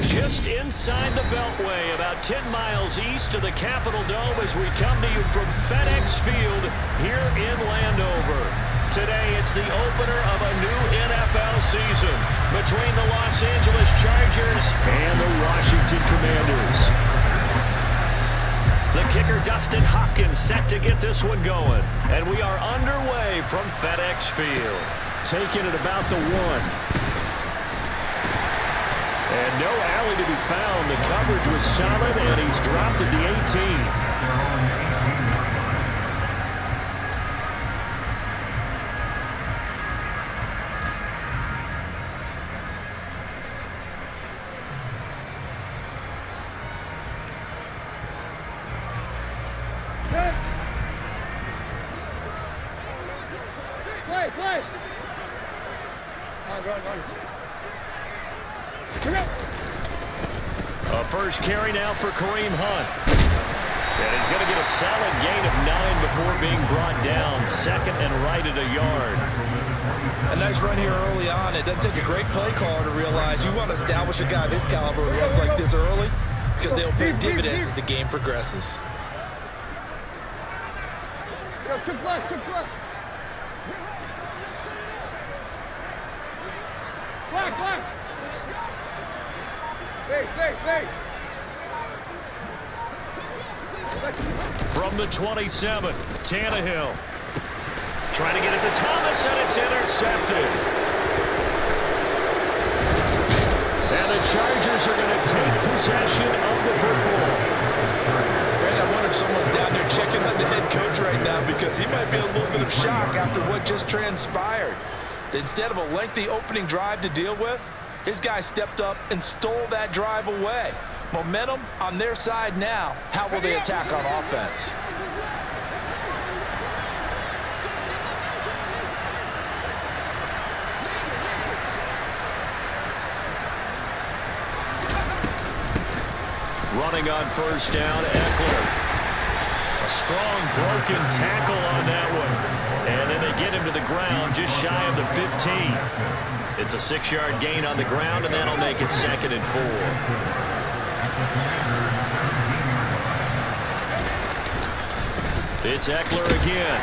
are just inside the Beltway, about 10 miles east of the Capitol Dome as we come to you from FedEx Field here in Landover. Today, it's the opener of a new NFL season between the Los Angeles Chargers and the Washington Commanders. The kicker, Dustin Hopkins, set to get this one going. And we are underway from FedEx Field. Taking it about the 1. And no alley to be found. The coverage was solid, and he's dropped at the 18. Play! A first carry now for Kareem Hunt. And he's going to get a solid gain of 9 before being brought down. Second and right at a yard. A nice run here early on. It doesn't take a great play caller to realize you want to establish a guy of his caliber who runs like this early because they'll pay dividends as the game progresses. Chip left. Black. Hey. From the 27, Tannehill. Trying to get it to Thomas, and it's intercepted. And the Chargers are going to take possession of the football. I wonder if someone's down there checking on the head coach right now because he might be in a little bit of shock after what just transpired. Instead of a lengthy opening drive to deal with, his guy stepped up and stole that drive away. Momentum on their side now. How will they attack on offense? Running on first down, Eckler. A strong broken tackle on that one. And then they get him to the ground just shy of the 15. It's a 6-yard gain on the ground, and that'll make it second and 4. It's Eckler again.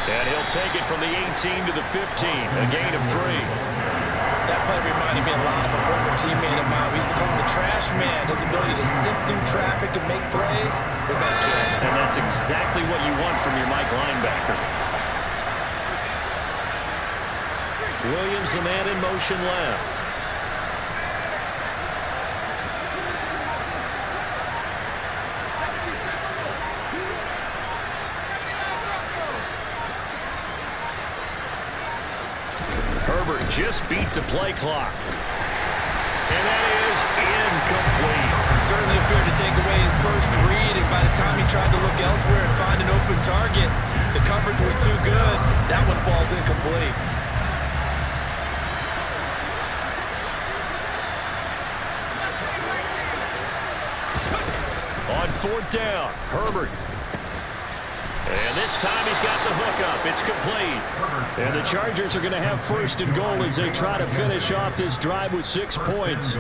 And he'll take it from the 18 to the 15, a gain of 3. That play reminded me a lot of a former teammate of mine. We used to call him the trash man. His ability to sift through traffic and make plays was uncanny. And that's exactly what you want from your Mike linebacker. Williams, the man in motion left. Herbert just beat the play clock. And that is incomplete. Certainly appeared to take away his first read, and by the time he tried to look elsewhere and find an open target, the coverage was too good. That one falls incomplete. On fourth down, Herbert. And this time he's got the hook up. It's complete. And the Chargers are going to have first and goal as they try to finish off this drive with 6 points.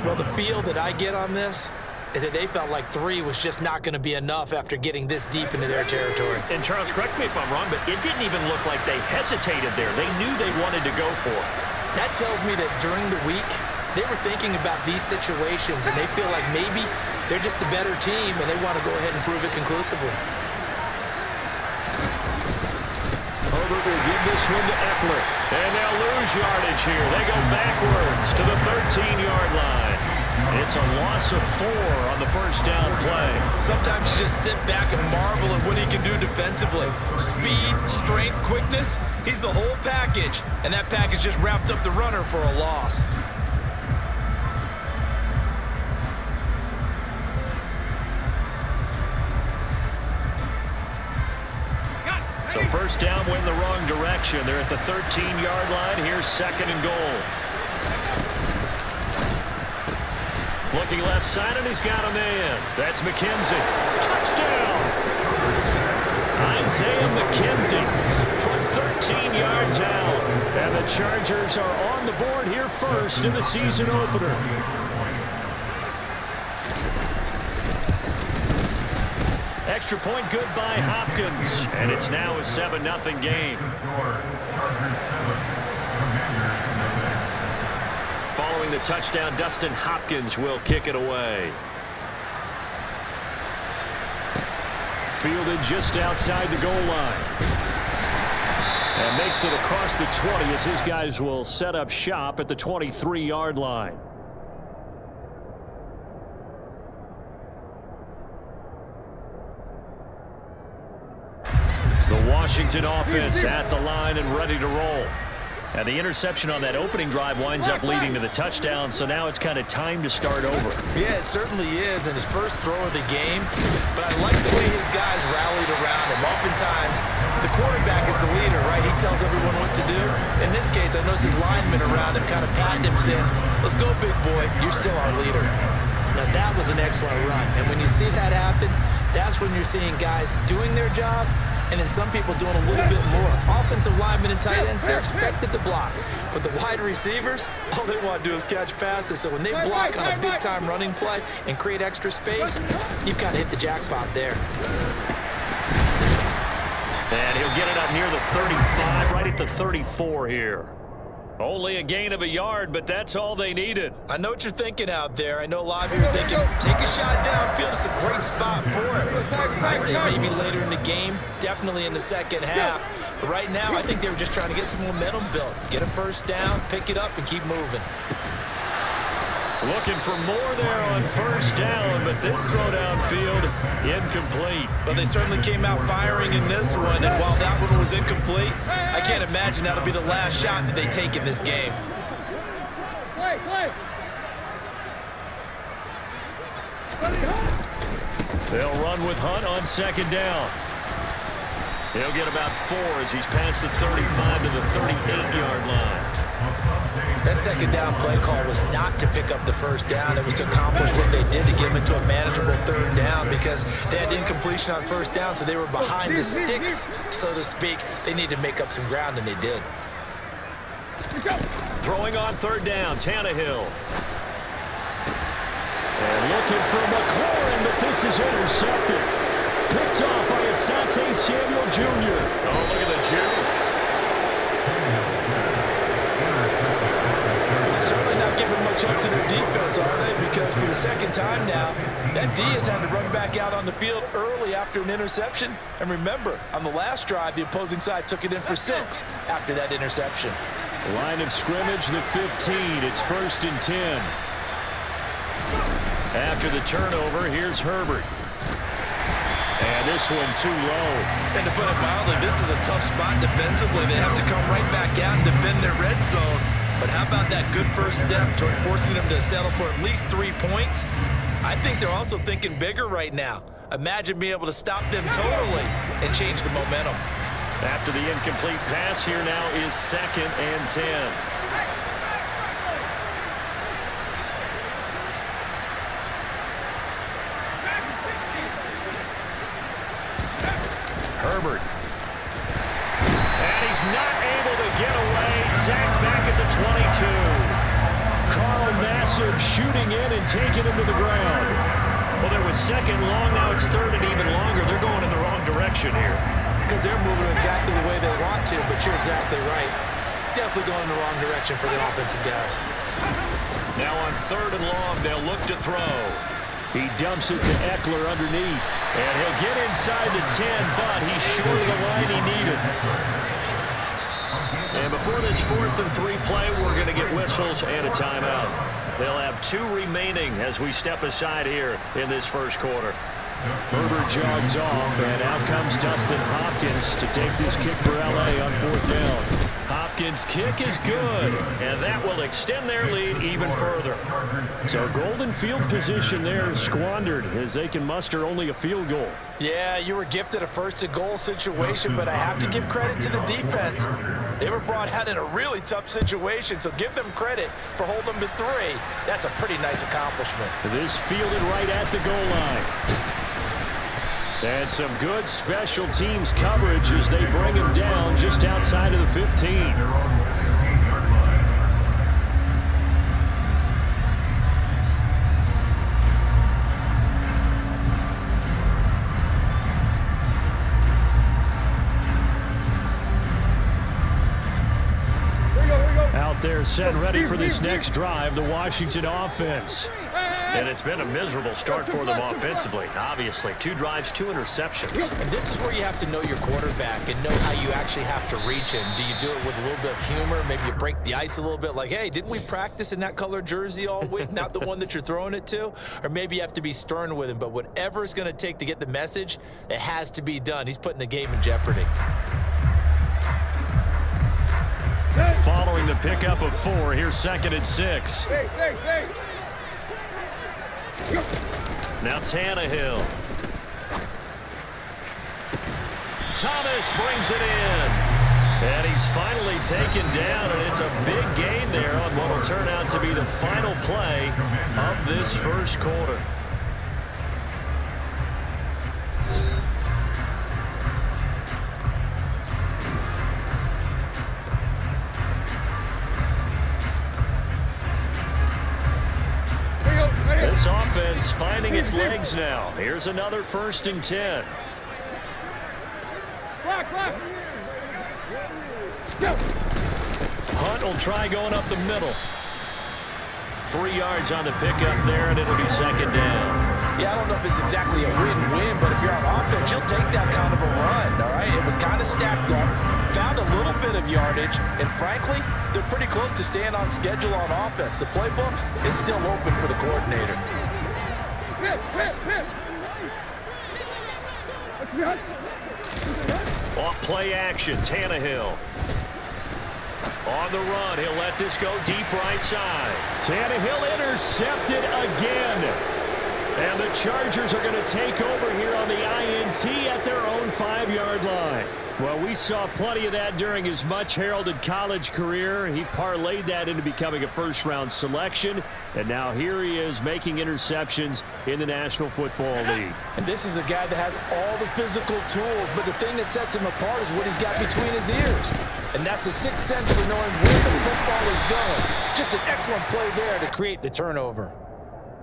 Well, the feel that I get on this is that they felt like 3 was just not going to be enough after getting this deep into their territory. And Charles, correct me if I'm wrong, but it didn't even look like they hesitated there. They knew they wanted to go for it. That tells me that during the week, they were thinking about these situations, and they feel like maybe they're just the better team, and they want to go ahead and prove it conclusively. Herbert will give this one to Eckler. And they'll lose yardage here. They go backwards to the 13-yard line. It's a loss of 4 on the first down play. Sometimes you just sit back and marvel at what he can do defensively. Speed, strength, quickness, he's the whole package. And that package just wrapped up the runner for a loss. So first down went the wrong direction. They're at the 13-yard line. Here's second and goal. Looking left side, and he's got a man. That's McKenzie. Touchdown! Isaiah McKenzie from 13 yards out. And the Chargers are on the board here first in the season opener. Extra point good by Hopkins. And it's now a 7-0 game. Following the touchdown, Dustin Hopkins will kick it away. Fielded just outside the goal line. And makes it across the 20 as his guys will set up shop at the 23-yard line. The Washington offense at the line and ready to roll. And the interception on that opening drive winds up leading to the touchdown, so now it's kind of time to start over. Yeah, it certainly is, and his first throw of the game. But I like the way his guys rallied around him. Oftentimes, the quarterback is the leader, right? He tells everyone what to do. In this case, I noticed his linemen around him kind of patting him, saying, "Let's go, big boy. You're still our leader." Now, that was an excellent run. And when you see that happen, that's when you're seeing guys doing their job, and then some people doing a little bit more. Offensive linemen and tight ends, they're expected to block. But the wide receivers, all they want to do is catch passes. So when they block on a big-time running play and create extra space, you've kind of hit the jackpot there. And he'll get it up near the 35, right at the 34 here. Only a gain of a yard, but that's all they needed. I know what you're thinking out there. I know a lot of you are thinking, take a shot downfield. It's a great spot for it. I'd say maybe later in the game, definitely in the second half. But right now, I think they were just trying to get some momentum built. Get a first down, pick it up, and keep moving. Looking for more there on first down, but this throw downfield, incomplete. Well, they certainly came out firing in this one, and while that one was incomplete, I can't imagine that'll be the last shot that they take in this game. Play. They'll run with Hunt on second down. He'll get about 4 as he's past the 35 to the 38-yard line. That second down play call was not to pick up the first down. It was to accomplish what they did to get them into a manageable third down because they had incompletion on first down, so they were behind the sticks, so to speak. They needed to make up some ground, and they did. Throwing on third down, Tannehill. And looking for McLaurin, but this is intercepted. Picked off by Asante Samuel Jr. Oh, look at the juke. Certainly not giving much up to their defense, are they? Because for the second time now, that D has had to run back out on the field early after an interception. And remember, on the last drive, the opposing side took it in for 6 after that interception. Line of scrimmage, the 15. It's 1st and 10. After the turnover, here's Herbert. And this one too low. And to put it mildly, this is a tough spot defensively. They have to come right back out and defend their red zone. But how about that good first step towards forcing them to settle for at least 3 points? I think they're also thinking bigger right now. Imagine being able to stop them totally and change the momentum. After the incomplete pass, here now is 2nd and 10. Herbert. And he's not able to get away. Sacked back at the 22. Carl Nassib shooting in and taking him to the ground. Well, there was 2nd long. Now it's 3rd and even longer. They're going in the wrong direction here. Because they're moving exactly the way they want to, but you're exactly right. Definitely going in the wrong direction for the offensive guys. Now on 3rd and long, they'll look to throw. He dumps it to Eckler underneath. And he'll get inside the 10, but he's short of the line he needed. And before this 4th and 3 play, we're going to get whistles and a timeout. They'll have 2 remaining as we step aside here in this first quarter. Herbert jogs off, and out comes Dustin Hopkins to take this kick for L.A. on 4th down. Hopkins' kick is good, and that will extend their lead even further. So golden field position there squandered as they can muster only a field goal. Yeah, you were gifted a 1st and goal situation, but I have to give credit to the defense. They were brought out in a really tough situation, so give them credit for holding them to 3. That's a pretty nice accomplishment. This fielded right at the goal line. And some good special teams coverage as they bring him down just outside of the 15. set ready for this next drive, the Washington offense. And it's been a miserable start for them offensively. Obviously, 2 drives, 2 interceptions. And this is where you have to know your quarterback and know how you actually have to reach him. Do you do it with a little bit of humor? Maybe you break the ice a little bit like, hey, didn't we practice in that color jersey all week, not the one that you're throwing it to? Or maybe you have to be stern with him. But whatever it's going to take to get the message, it has to be done. He's putting the game in jeopardy. Following the pickup of 4, here's 2nd and 6. Hey. Now Tannehill. Thomas brings it in. And he's finally taken down, and it's a big gain there on what will turn out to be the final play of this first quarter. This offense finding its legs now. Here's another 1st and 10. Hunt will try going up the middle. 3 yards on the pickup there, and it'll be 2nd down. Yeah, I don't know if it's exactly a win-win, but if you're on offense, you'll take that kind of a run, all right? It was kind of stacked up, found a little bit of yardage, and frankly, they're pretty close to staying on schedule on offense. The playbook is still open for the coordinator. Off play action, Tannehill. On the run, he'll let this go deep right side. Tannehill intercepted again. And the Chargers are going to take over here on the INT at their own 5-yard line. Well, we saw plenty of that during his much-heralded college career. He parlayed that into becoming a first-round selection. And now here he is making interceptions in the National Football League. And this is a guy that has all the physical tools, but the thing that sets him apart is what he's got between his ears. And that's the sixth sense for knowing where the football is going. Just an excellent play there to create the turnover.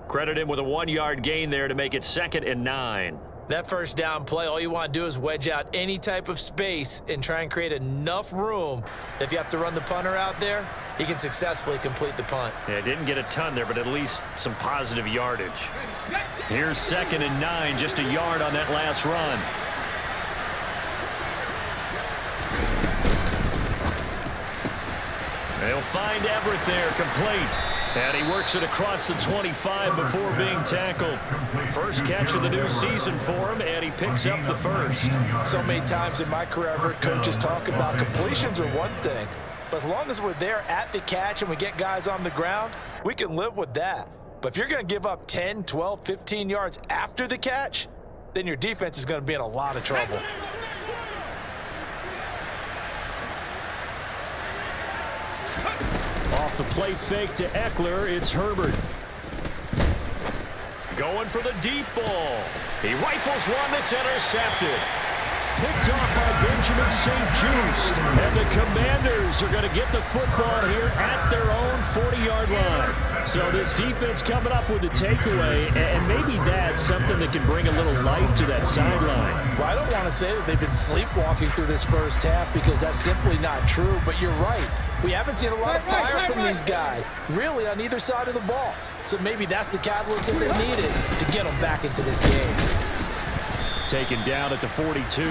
Credit him with a 1-yard gain there to make it 2nd and 9. That first down play, all you want to do is wedge out any type of space and try and create enough room that if you have to run the punter out there, he can successfully complete the punt. Yeah, didn't get a ton there, but at least some positive yardage. Here's 2nd and 9, just a yard on that last run. They'll find Everett there, complete. And he works it across the 25 before being tackled. First catch of the new season for him, and he picks up the first. So many times in my career, I've heard coaches talk about completions are one thing, but as long as we're there at the catch and we get guys on the ground, we can live with that. But if you're going to give up 10, 12, 15 yards after the catch, then your defense is going to be in a lot of trouble. Off the play fake to Eckler, it's Herbert. Going for the deep ball. He rifles one that's intercepted. Picked off by Benjamin St-Juste. And the Commanders are going to get the football here at their own 40-yard line. So this defense coming up with a takeaway, and maybe that's something that can bring a little life to that sideline. Well, I don't want to say that they've been sleepwalking through this first half because that's simply not true, but you're right. We haven't seen a lot of fire from these guys, really, on either side of the ball. So maybe that's the catalyst that they needed to get them back into this game. Taken down at the 42.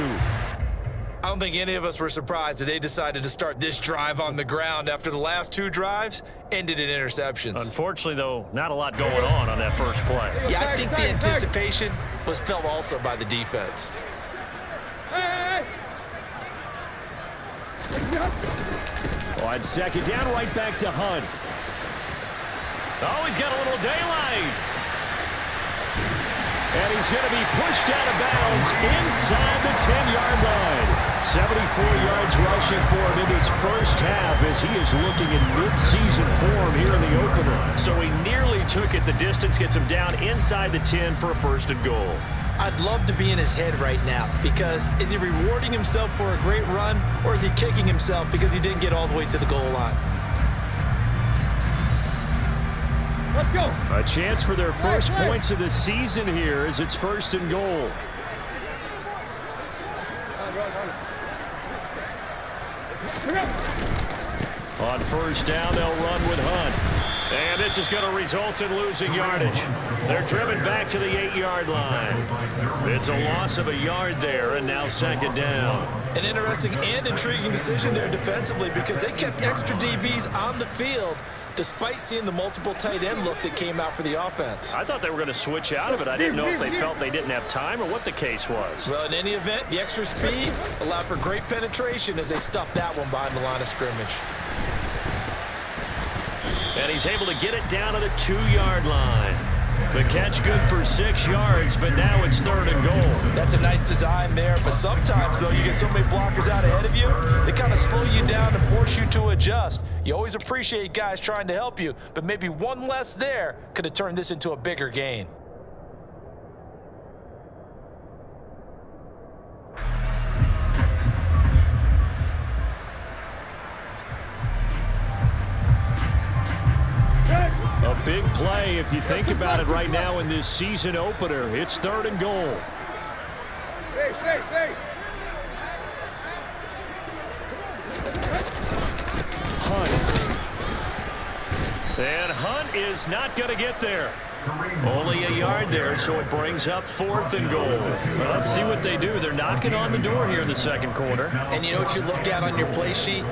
I don't think any of us were surprised that they decided to start this drive on the ground after the last 2 drives ended in interceptions. Unfortunately, though, not a lot going on that first play. Yeah, I think the anticipation was felt also by the defense. On 2nd down, right back to Hunt. Oh, he's got a little daylight. And he's going to be pushed out of bounds inside the 10-yard line. 74 yards rushing for him in his first half as he is looking in mid-season form here in the opener. So he nearly took it the distance, gets him down inside the 10 for a 1st and goal. I'd love to be in his head right now because is he rewarding himself for a great run or is he kicking himself because he didn't get all the way to the goal line? Let's go. A chance for their first points of the season here as it's 1st and goal. On first down, they'll run with Hunt. And this is going to result in losing yardage. They're driven back to the 8-yard line. It's a loss of a yard there, and now second down. An interesting and intriguing decision there defensively because they kept extra DBs on the field despite seeing the multiple tight end look that came out for the offense. I thought they were going to switch out of it. I didn't know if they felt they didn't have time or what the case was. Well, in any event, the extra speed allowed for great penetration as they stuffed that one behind the line of scrimmage. And he's able to get it down to the 2-yard line. The catch good for 6 yards, but now it's 3rd and goal. That's a nice design there, but sometimes, though, you get so many blockers out ahead of you, they kind of slow you down and force you to adjust. You always appreciate guys trying to help you, but maybe one less there could have turned this into a bigger gain. A big play if you think about it right now in this season opener. It's 3rd and goal. Hey. Hunt. And Hunt is not going to get there. Only a yard there, so it brings up 4th and goal. Well, let's see what they do. They're knocking on the door here in the second quarter. And you know what you look at on your play sheet?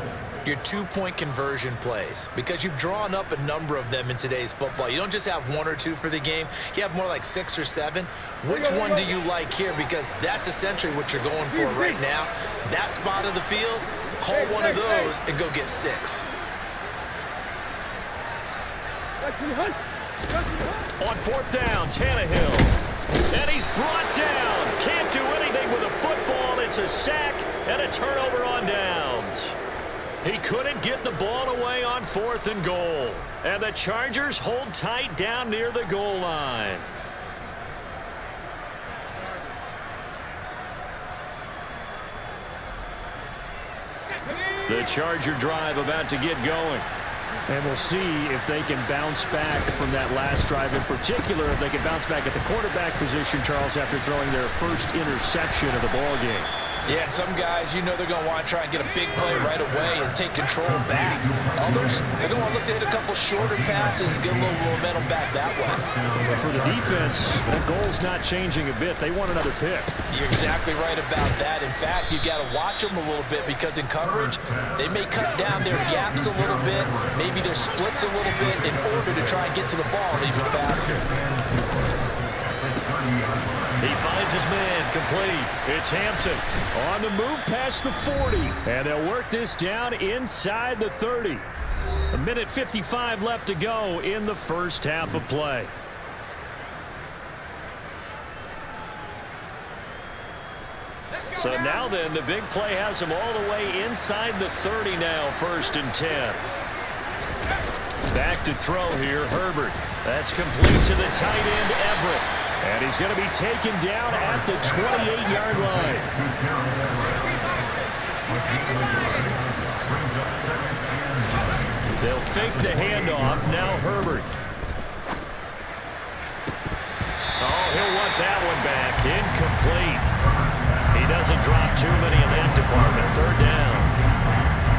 Your 2-point conversion plays, because you've drawn up a number of them in today's football. You don't just have 1 or 2 for the game. You have more like 6 or 7. Which one do you like here? Because that's essentially what you're going for right now. That spot of the field, call one of those and go get 6. On 4th down, Tannehill. And he's brought down. Can't do anything with a football. It's a sack and a turnover on downs. He couldn't get the ball away on 4th and goal. And the Chargers hold tight down near the goal line. The Charger drive about to get going. And we'll see if they can bounce back from that last drive. In particular, if they can bounce back at the quarterback position, Charles, after throwing their first interception of the ball game. Yeah, some guys, you know they're going to want to try and get a big play right away and take control back. Others, they're going to want to look to hit a couple shorter passes and get a little momentum back that way. But for the defense, that goal's not changing a bit. They want another pick. You're exactly right about that. In fact, you got to watch them a little bit because in coverage, they may cut down their gaps a little bit, maybe their splits a little bit in order to try and get to the ball even faster. He finds his man, complete. It's Hampton on the move past the 40. And they'll work this down inside the 30. 1:55 left to go in the first half of play. So now then, the big play has him all the way inside the 30 now, 1st and 10. Back to throw here, Herbert. That's complete to the tight end, Everett. And he's going to be taken down at the 28-yard line. They'll fake the handoff. Now Herbert. Oh, he'll want that one back. Incomplete. He doesn't drop too many in that department. 3rd down.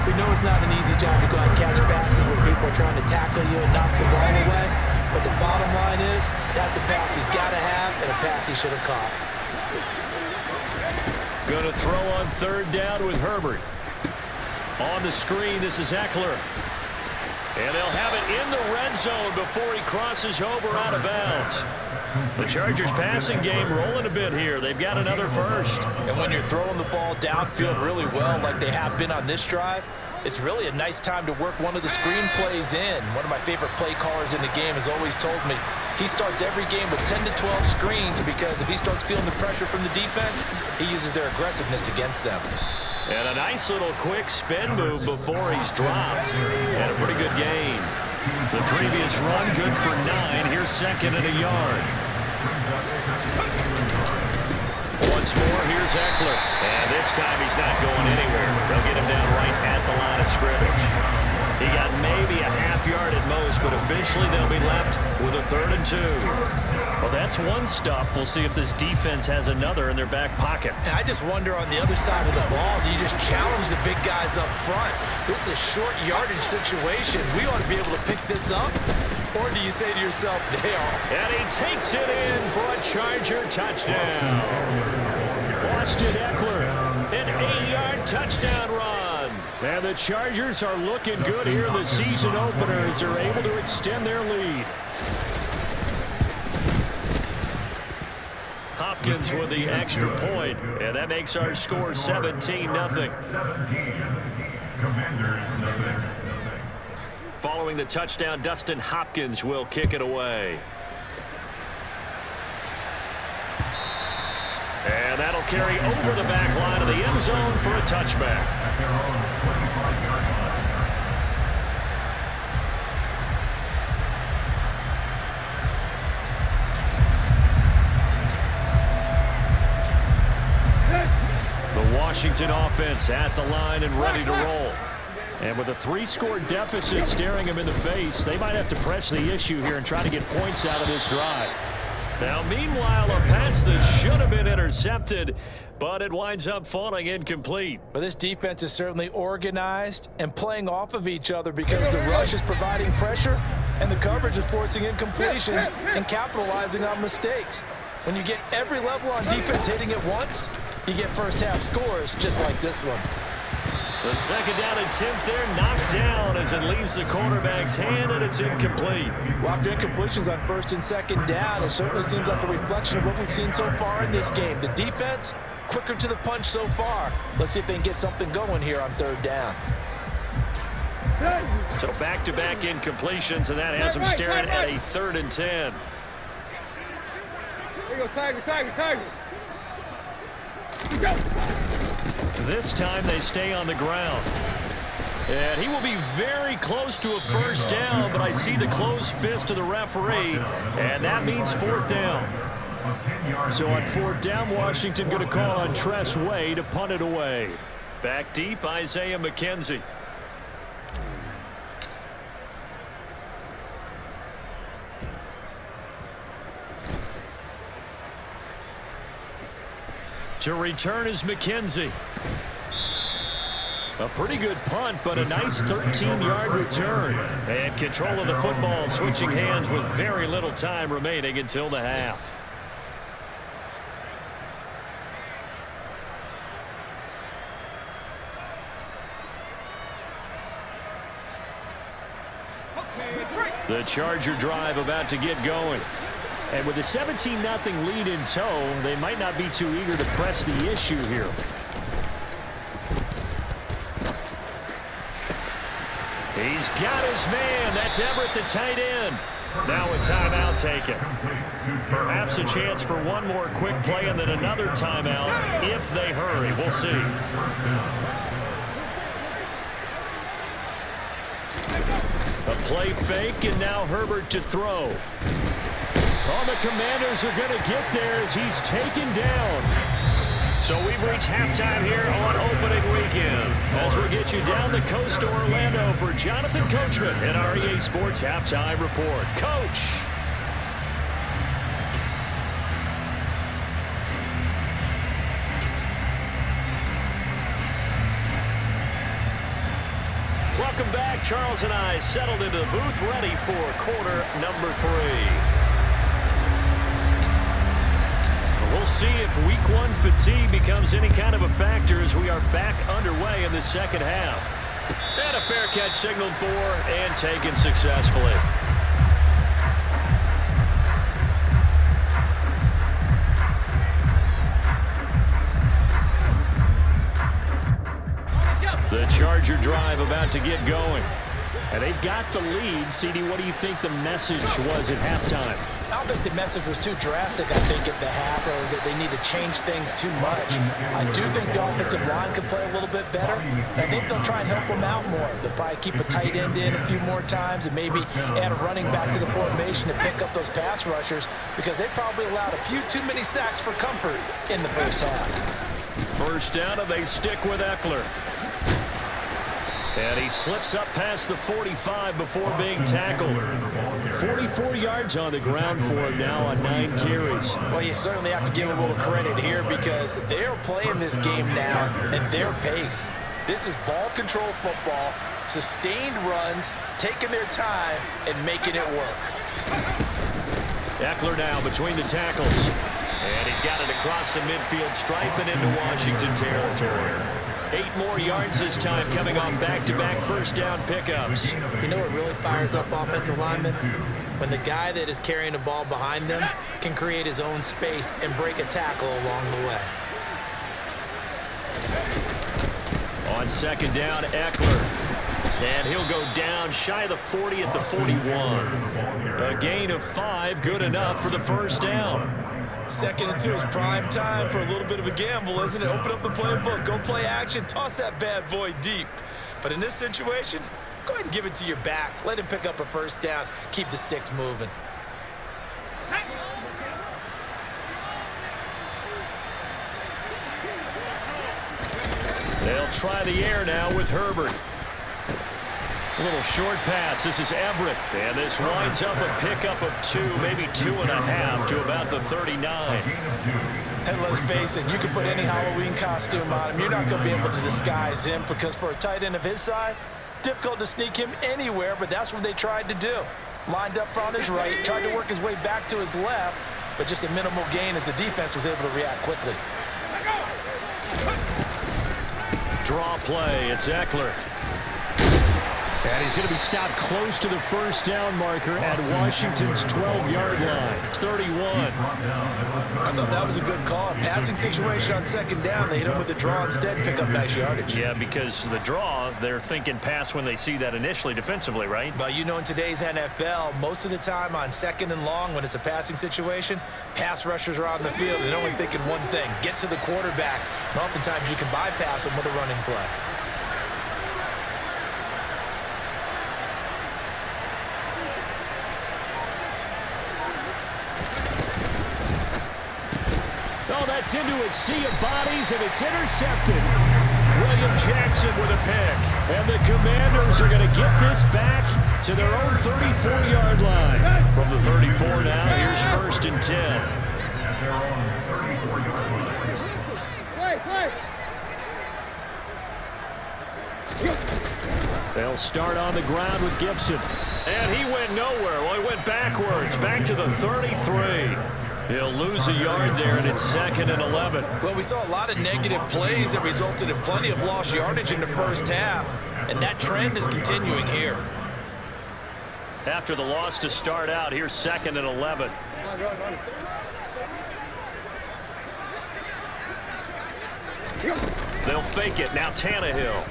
We know it's not an easy job to go out and catch passes when people are trying to tackle you and knock the ball away. But the bottom line is, that's a pass he's got to have and a pass he should have caught. Going to throw on 3rd down with Herbert. On the screen, this is Eckler. And they'll have it in the red zone before he crosses over out of bounds. The Chargers passing game rolling a bit here. They've got another first. And when you're throwing the ball downfield really well like they have been on this drive, it's really a nice time to work one of the screen plays in. One of my favorite play callers in the game has always told me he starts every game with 10 to 12 screens because if he starts feeling the pressure from the defense, he uses their aggressiveness against them. And a nice little quick spin move before he's dropped. And a pretty good gain. The previous run good for 9. Here's 2nd and a yard. Once more, here's Eckler. And this time he's not going anywhere. They'll get him down right at the line of scrimmage. He got maybe a half half yard at most, but eventually they'll be left with a 3rd and 2. Well, that's one stuff. We'll see if this defense has another in their back pocket. And I just wonder on the other side of the ball, do you just challenge the big guys up front? This is a short yardage situation. We ought to be able to pick this up. Or do you say to yourself, they are? And he takes it in for a Charger touchdown. Austin Eckler, an 8-yard touchdown run. And the Chargers are looking good here in the season opener as they're able to extend their lead. Hopkins with the extra point, and that makes our score 17-0. Following the touchdown, Dustin Hopkins will kick it away. And that'll carry over the back line of the end zone for a touchback. The Washington offense at the line and ready to roll. And with a 3-score deficit staring them in the face, they might have to press the issue here and try to get points out of this drive. Now, meanwhile, a pass that should have been intercepted, but it winds up falling incomplete. But this defense is certainly organized and playing off of each other because the rush is providing pressure and the coverage is forcing incompletions and capitalizing on mistakes. When you get every level on defense hitting at once, you get first-half scores just like this one. The second down attempt there knocked down as it leaves the quarterback's hand, and it's incomplete. Well, after incompletions on 1st and 2nd down, it certainly seems like a reflection of what we've seen so far in this game. The defense, quicker to the punch so far. Let's see if they can get something going here on 3rd down. So back-to-back incompletions, and that has them staring at a 3rd and 10. There you go, Tiger, Tiger, Tiger. This time they stay on the ground. And he will be very close to a first down, but I see the closed fist of the referee, and that means 4th down. So on 4th down, Washington going to call on Tress Way to punt it away. Back deep, Isaiah McKenzie. To return is McKenzie. A pretty good punt, but a nice 13-yard return. And control of the football, switching hands with very little time remaining until the half. The Charger drive about to get going. And with a 17-0 lead in tow, they might not be too eager to press the issue here. He's got his man. That's Everett, the tight end. Now a timeout taken. Perhaps a chance for one more quick play and then another timeout if they hurry. We'll see. A play fake, and now Herbert to throw. Oh, the Commanders are going to get there as he's taken down. So we've reached halftime here on opening weekend. As we get you down the coast to Orlando for Jonathan Coachman in our EA Sports Halftime Report. Coach. Welcome back. Charles and I settled into the booth ready for quarter number 3. We'll see if week 1 fatigue becomes any kind of a factor as we are back underway in the second half. And a fair catch signaled for and taken successfully. The Charger drive about to get going. And they've got the lead. CD, what do you think the message was at halftime? I don't think the message was too drastic, I think, at the half, or that they need to change things too much. I do think the offensive line could play a little bit better. I think they'll try and help them out more. They'll probably keep a tight end in a few more times and maybe add a running back to the formation to pick up those pass rushers because they probably allowed a few too many sacks for comfort in the first half. First down, and they stick with Eckler. And he slips up past the 45 before being tackled. 44 yards on the ground for him now on 9 carries. Well, you certainly have to give a little credit here because they're playing this game now at their pace. This is ball control football, sustained runs, taking their time, and making it work. Eckler now between the tackles. And he's got it across the midfield stripe and into Washington territory. 8 more yards this time coming off back-to-back first down pickups. You know what really fires up offensive linemen? When the guy that is carrying the ball behind them can create his own space and break a tackle along the way. On second down, Eckler. And he'll go down shy of the 40 at the 41. A gain of 5, good enough for the first down. 2nd and 2 is prime time for a little bit of a gamble, isn't it? Open up the playbook, go play action, toss that bad boy deep. But in this situation, go ahead and give it to your back. Let him pick up a first down, keep the sticks moving. They'll try the air now with Herbert. A little short pass. This is Everett. And this winds up a pickup of 2, maybe 2.5 to about the 39. And let's face it, you can put any Halloween costume on him. You're not going to be able to disguise him because for a tight end of his size, difficult to sneak him anywhere, but that's what they tried to do. Lined up on his right, tried to work his way back to his left, but just a minimal gain as the defense was able to react quickly. Draw play. It's Eckler. And he's going to be stopped close to the first down marker at Washington's 12-yard line. It's 31. I thought that was a good call. Passing situation on second down. They hit him with the draw instead and pick up nice yardage. Yeah, because the draw, they're thinking pass when they see that initially defensively, right? But you know, in today's NFL, most of the time on second and long, when it's a passing situation, pass rushers are on the field and only thinking one thing, get to the quarterback. And oftentimes you can bypass them with a running play. Oh, that's into a sea of bodies, and it's intercepted. William Jackson with a pick. And the Commanders are going to get this back to their own 34-yard line. From the 34 now, here's 1st and 10. They'll start on the ground with Gibson. And he went nowhere. Well, he went backwards, back to the 33. He'll lose a yard there, and it's 2nd and 11. Well, we saw a lot of negative plays that resulted in plenty of lost yardage in the first half, and that trend is continuing here. After the loss to start out, here's 2nd and 11. They'll fake it. Now Tannehill.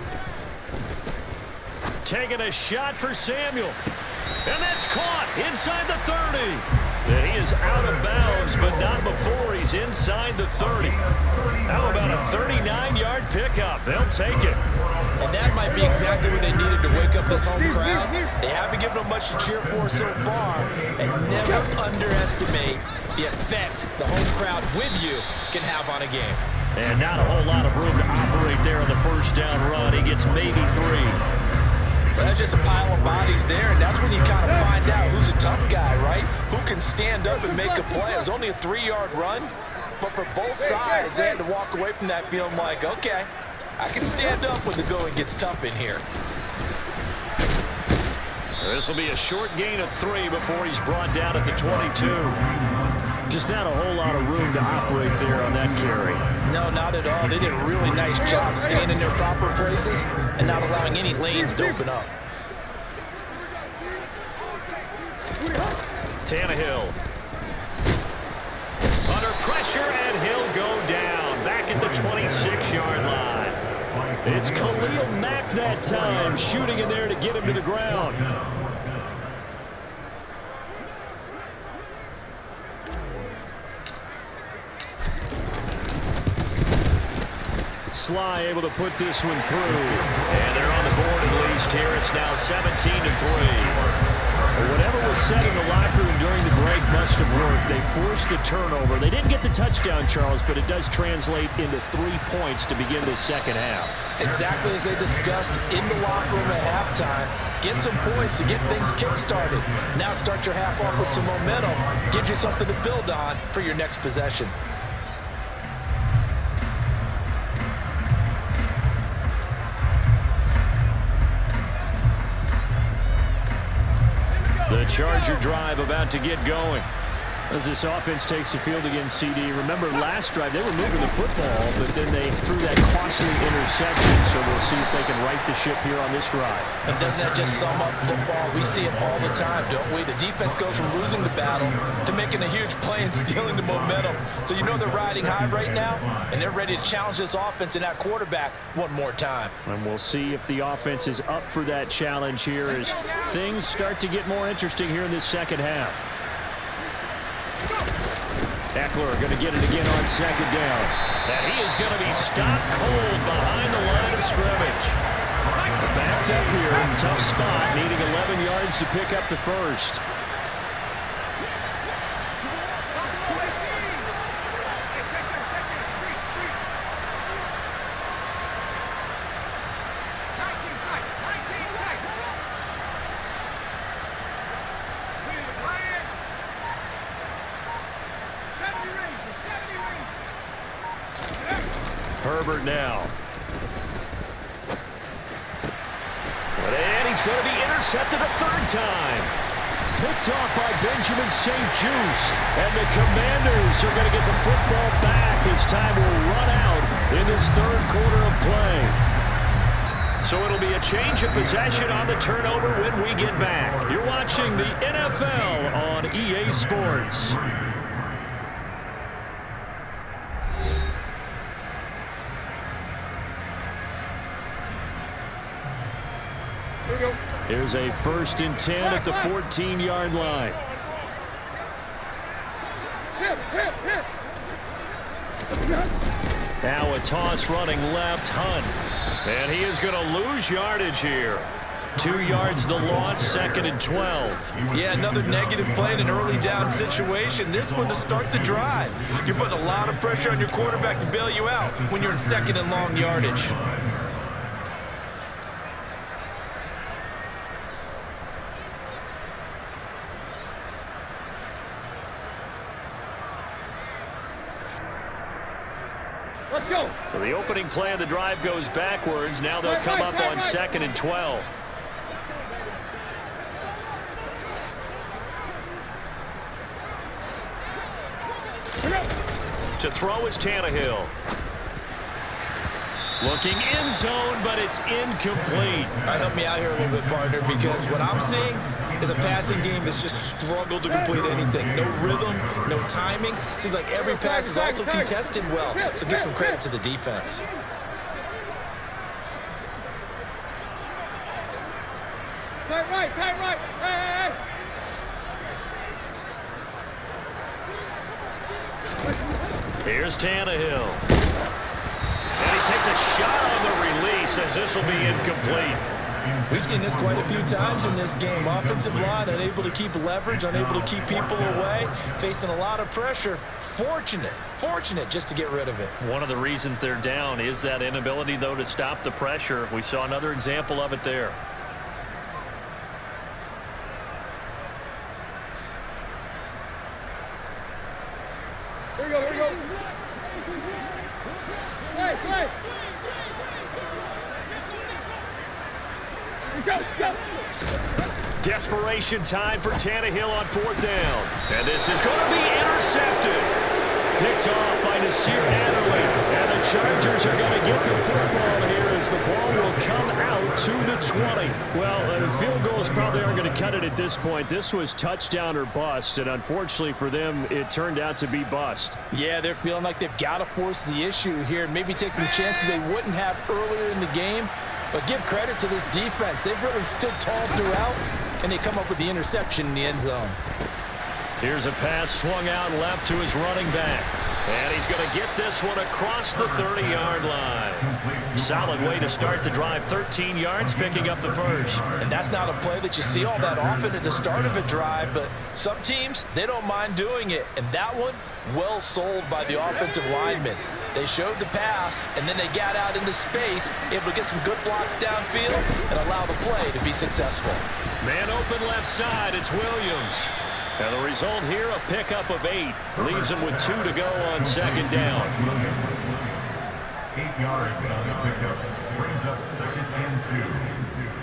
Taking a shot for Samuel. And that's caught inside the 30. And he is out of bounds, but not before he's inside the 30. How about a 39-yard pickup? They'll take it. And that might be exactly what they needed to wake up this home crowd. They haven't given them much to cheer for so far, and never underestimate the effect the home crowd with you can have on a game. And not a whole lot of room to operate there on the first down run. He gets maybe 3. But that's just a pile of bodies there, and that's when you kind of find out who's a tough guy, right? Who can stand up and make a play. It was only a 3-yard run, but for both sides, they had to walk away from that feeling like, okay, I can stand up when the going gets tough in here. This will be a short gain of 3 before he's brought down at the 22. Just not a whole lot of room to operate there on that carry. No, not at all. They did a really nice job staying in their proper places and not allowing any lanes to open up. Tannehill. Under pressure, and he'll go down. Back at the 26-yard line. It's Khalil Mack that time, shooting in there to get him to the ground. Sly able to put this one through. And they're on the board at least here. It's now 17-3. Well, whatever was said in the locker room during the break must have worked. They forced the turnover. They didn't get the touchdown, Charles, but it does translate into 3 points to begin the second half. Exactly as they discussed in the locker room at halftime. Get some points to get things kick-started. Now start your half off with some momentum. Gives you something to build on for your next possession. The Charger drive about to get going. As this offense takes the field against CD. Remember, last drive, they were moving the football, but then they threw that costly interception. So we'll see if they can right the ship here on this drive. And doesn't that just sum up football? We see it all the time, don't we? The defense goes from losing the battle to making a huge play and stealing the momentum. So you know they're riding high right now, and they're ready to challenge this offense and that quarterback one more time. And we'll see if the offense is up for that challenge here as things start to get more interesting here in this second half. Eckler going to get it again on second down. And he is going to be stopped cold behind the line of scrimmage. Backed up here, tough spot, needing 11 yards to pick up the first. Herbert now. And he's going to be intercepted a third time. Picked off by Benjamin St. Juice. And the Commanders are going to get the football back as time will run out in this third quarter of play. So it'll be a change of possession on the turnover when we get back. You're watching the NFL on EA Sports. Here's a 1st and 10 at the 14-yard line. Now a toss running left, Hunt. And he is going to lose yardage here. 2 yards the loss, 2nd and 12. Yeah, another negative play in an early down situation. This one to start the drive. You're putting a lot of pressure on your quarterback to bail you out when you're in 2nd and long yardage. Let's go. So the opening play of the drive goes backwards. Now they'll come up on 2nd and 12. To throw is Tannehill. Looking end zone, but it's incomplete. All right, help me out here a little bit, partner, because what I'm seeing is a passing game that's just struggled to complete anything. No rhythm, no timing. Seems like every pass is also contested well, so give some credit to the defense. Tight right, tight right. Hey, hey. Here's Tannehill. And he takes a shot on the release as this will be incomplete. We've seen this quite a few times in this game. Offensive line unable to keep leverage, unable to keep people away, facing a lot of pressure. Fortunate just to get rid of it. One of the reasons they're down is that inability, though, to stop the pressure. We saw another example of it there. Here we go, here we go. Play. Go. Desperation time for Tannehill on 4th down. And this is going to be intercepted. Picked off by Nasir Adderley. And the Chargers are going to get the football here as the ball will come out to the 20. Well, field goals probably aren't going to cut it at this point. This was touchdown or bust, and unfortunately for them, it turned out to be bust. Yeah, they're feeling like they've got to force the issue here, maybe take some chances they wouldn't have earlier in the game. But give credit to this defense. They've really stood tall throughout, and they come up with the interception in the end zone. Here's a pass swung out left to his running back. And he's going to get this one across the 30-yard line. Solid way to start the drive. 13 yards, picking up the first. And that's not a play that you see all that often at the start of a drive, but some teams, they don't mind doing it. And that one, well sold by the offensive lineman. They showed the pass, and then they got out into space, able to get some good blocks downfield and allow the play to be successful. Man open left side, it's Williams. And the result here, a pickup of 8. Leaves him with 2 to go on second down. 8 yards on the pickup. Brings up 2nd and 2.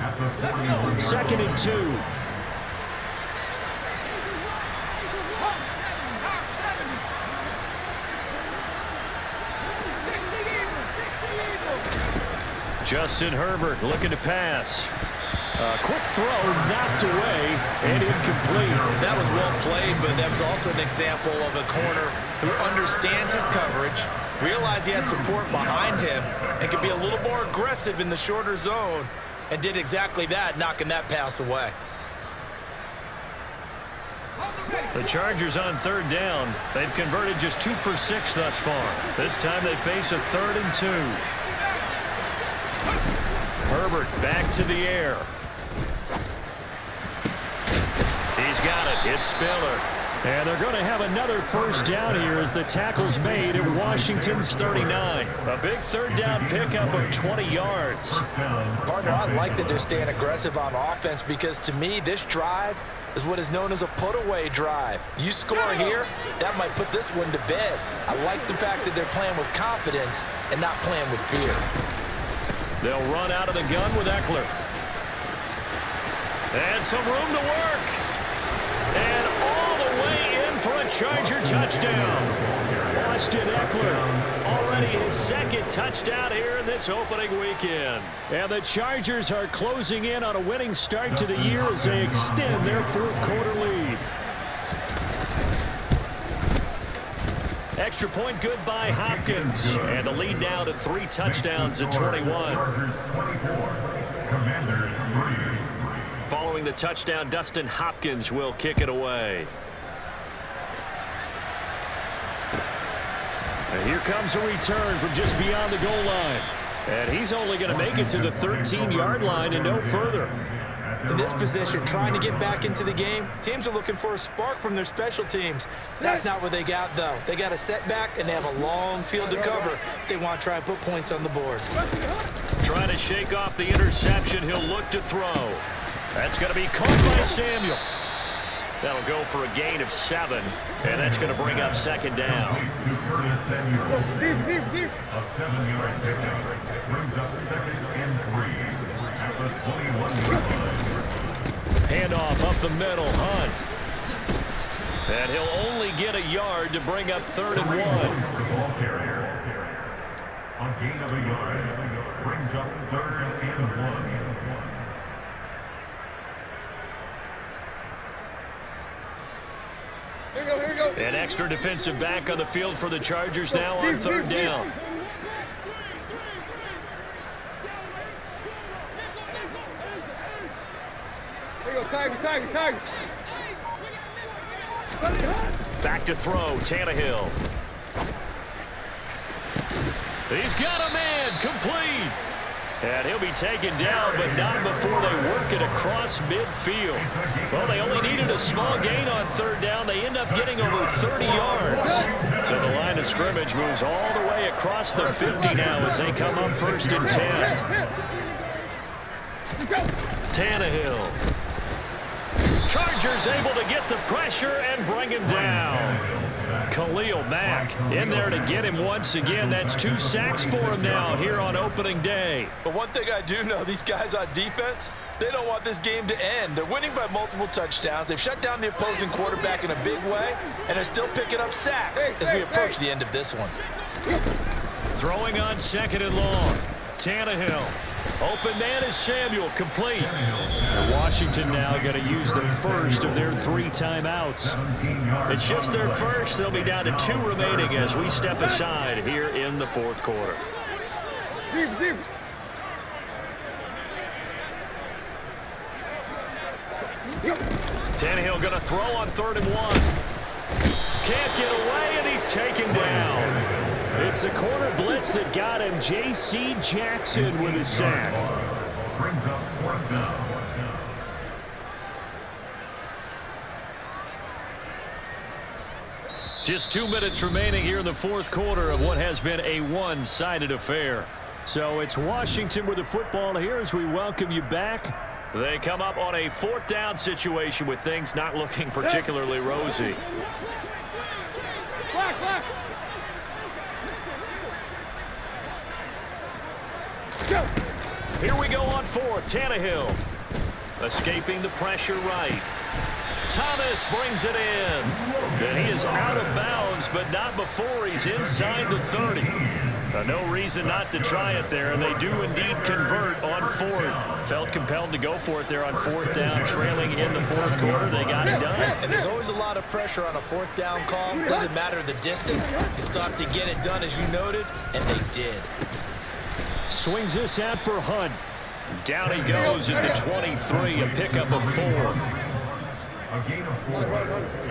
At the 41. 2nd and 2. Justin Herbert looking to pass. Quick throw, knocked away, and incomplete. That was well played, but that was also an example of a corner who understands his coverage, realized he had support behind him, and could be a little more aggressive in the shorter zone, and did exactly that, knocking that pass away. The Chargers on 3rd down. They've converted just 2 for 6 thus far. This time they face a 3rd and 2. Herbert back to the air. He's got it. It's Spiller. And they're going to have another first down here as the tackle's made at Washington's 39. A big 3rd down pickup of 20 yards. Partner, I like that they're staying aggressive on offense because to me, this drive is what is known as a put-away drive. You score here, that might put this one to bed. I like the fact that they're playing with confidence and not playing with fear. They'll run out of the gun with Eckler. And some room to work. And all the way in for a Charger touchdown. Austin Eckler, already his 2nd touchdown here in this opening weekend. And the Chargers are closing in on a winning start to the year as they extend their 4th quarter lead. Extra point good by Hopkins. And the lead now to 3 touchdowns at 21. Following the touchdown, Dustin Hopkins will kick it away. And here comes a return from just beyond the goal line. And he's only going to make it to the 13-yard line and no further. In this position, trying to get back into the game, teams are looking for a spark from their special teams. That's not what they got, though. They got a setback, and they have a long field to cover if they want to try and put points on the board. Trying to shake off the interception, he'll look to throw. That's going to be caught by Samuel. That'll go for a gain of 7, and that's going to bring up 2nd down. A 7-yard pickup brings up 2nd and 3 at the 21-yard line. Handoff up the middle, Hunt. And he'll only get a yard to bring up 3rd and 1. Ball carrier. A gain of a yard brings up 3rd and 1. Here we go, here we go. An extra defensive back on the field for the Chargers now on 3rd down. Here we go, Tiger. Back to throw, Tannehill. He's got a man, complete. And he'll be taken down, but not before they work it across midfield. Well, they only needed a small gain on 3rd down. They end up getting over 30 yards. So the line of scrimmage moves all the way across the 50 now as they come up 1st and 10. Tannehill. Chargers able to get the pressure and bring him down. Khalil Mack in there to get him once again. That's 2 sacks for him now here on opening day. But one thing I do know, these guys on defense, they don't want this game to end. They're winning by multiple touchdowns. They've shut down the opposing quarterback in a big way, and they're still picking up sacks as we approach the end of this one. Throwing on 2nd and long. Tannehill. Open man is Samuel, complete. And Washington now going to use the first of their 3 timeouts. It's just their first. They'll be down to 2 remaining as we step aside here in the 4th quarter. Deep. Tannehill going to throw on 3rd and 1. Can't get away, and he's taken down. It's It's the corner blitz that got him. J.C. Jackson with a sack. Brings up 4th down. Just 2 minutes remaining here in the fourth quarter of what has been a one-sided affair. So it's Washington with the football here as we welcome you back. They come up on a 4th down situation with things not looking particularly rosy. Black, black. Go. Here we go on 4th. Tannehill escaping the pressure right. Thomas brings it in. And he is out of bounds, but not before he's inside the 30. No reason not to try it there, and they do indeed convert on 4th. Felt compelled to go for it there on 4th down, trailing in the fourth quarter. They got it done. And there's always a lot of pressure on a 4th down call. Doesn't matter the distance. You stop to get it done, as you noted, and they did. Swings this out for Hunt. Down he goes at the 23, a pickup of 4. A gain of 4.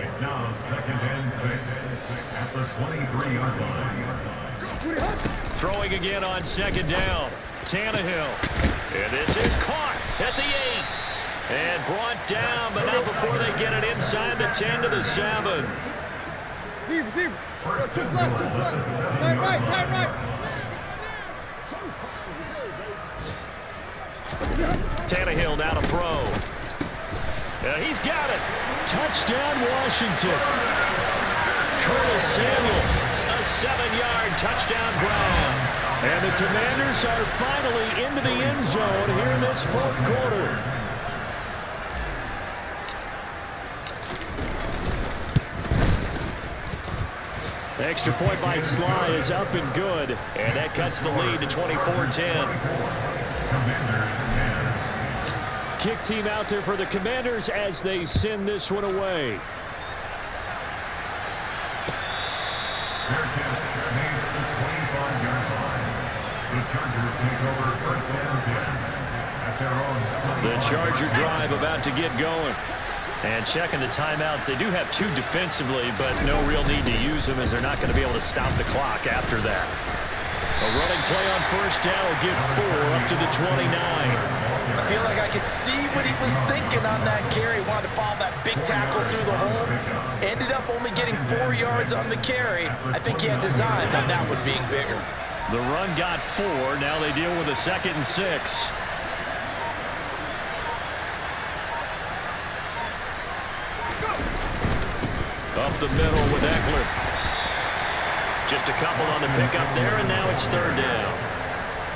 It's now 2nd and 6 at the 23-yard line. Throwing again on 2nd down. Tannehill. And this is caught at the 8. And brought down, but not before they get it inside the 10 to the 7. Deep, deep. Two left, two left. Right. Tannehill now to throw. He's got it. Touchdown, Washington. Curtis Samuel, a 7-yard touchdown grab. And the Commanders are finally into the end zone here in this fourth quarter. The extra point by Sly is up and good. And that cuts the lead to 24-10. Kick team out there for the Commanders as they send this one away. The Charger drive about to get going. And checking the timeouts, they do have 2 defensively, but no real need to use them as they're not going to be able to stop the clock after that. A running play on 1st down will give 4 up to the 29. I feel like I could see what he was thinking on that carry. Wanted to follow that big tackle through the hole. Ended up only getting 4 yards on the carry. I think he had designs on that one being bigger. The run got 4. Now they deal with a 2nd and 6. Up the middle with Eckler. Just a couple on the pickup there, and now it's 3rd down.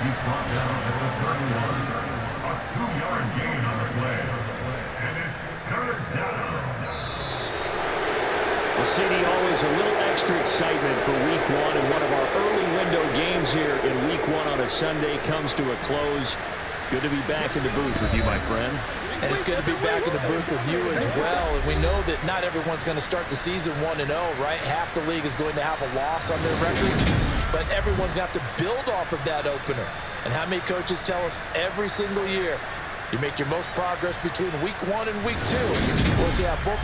He's brought down at the 31. A 2-yard gain on the play. And it's 3rd down. Well, CD, always a little extra excitement for Week 1, and one of our early window games here in Week 1 on a Sunday comes to a close. Good to be back in the booth with you, my friend. And it's good to be back in the booth with you as well. And we know that not everyone's going to start the season 1-0, right? Half the league is going to have a loss on their record. But everyone's got to build off of that opener. And how many coaches tell us every single year, you make your most progress between Week 1 and Week 2. We'll see how both of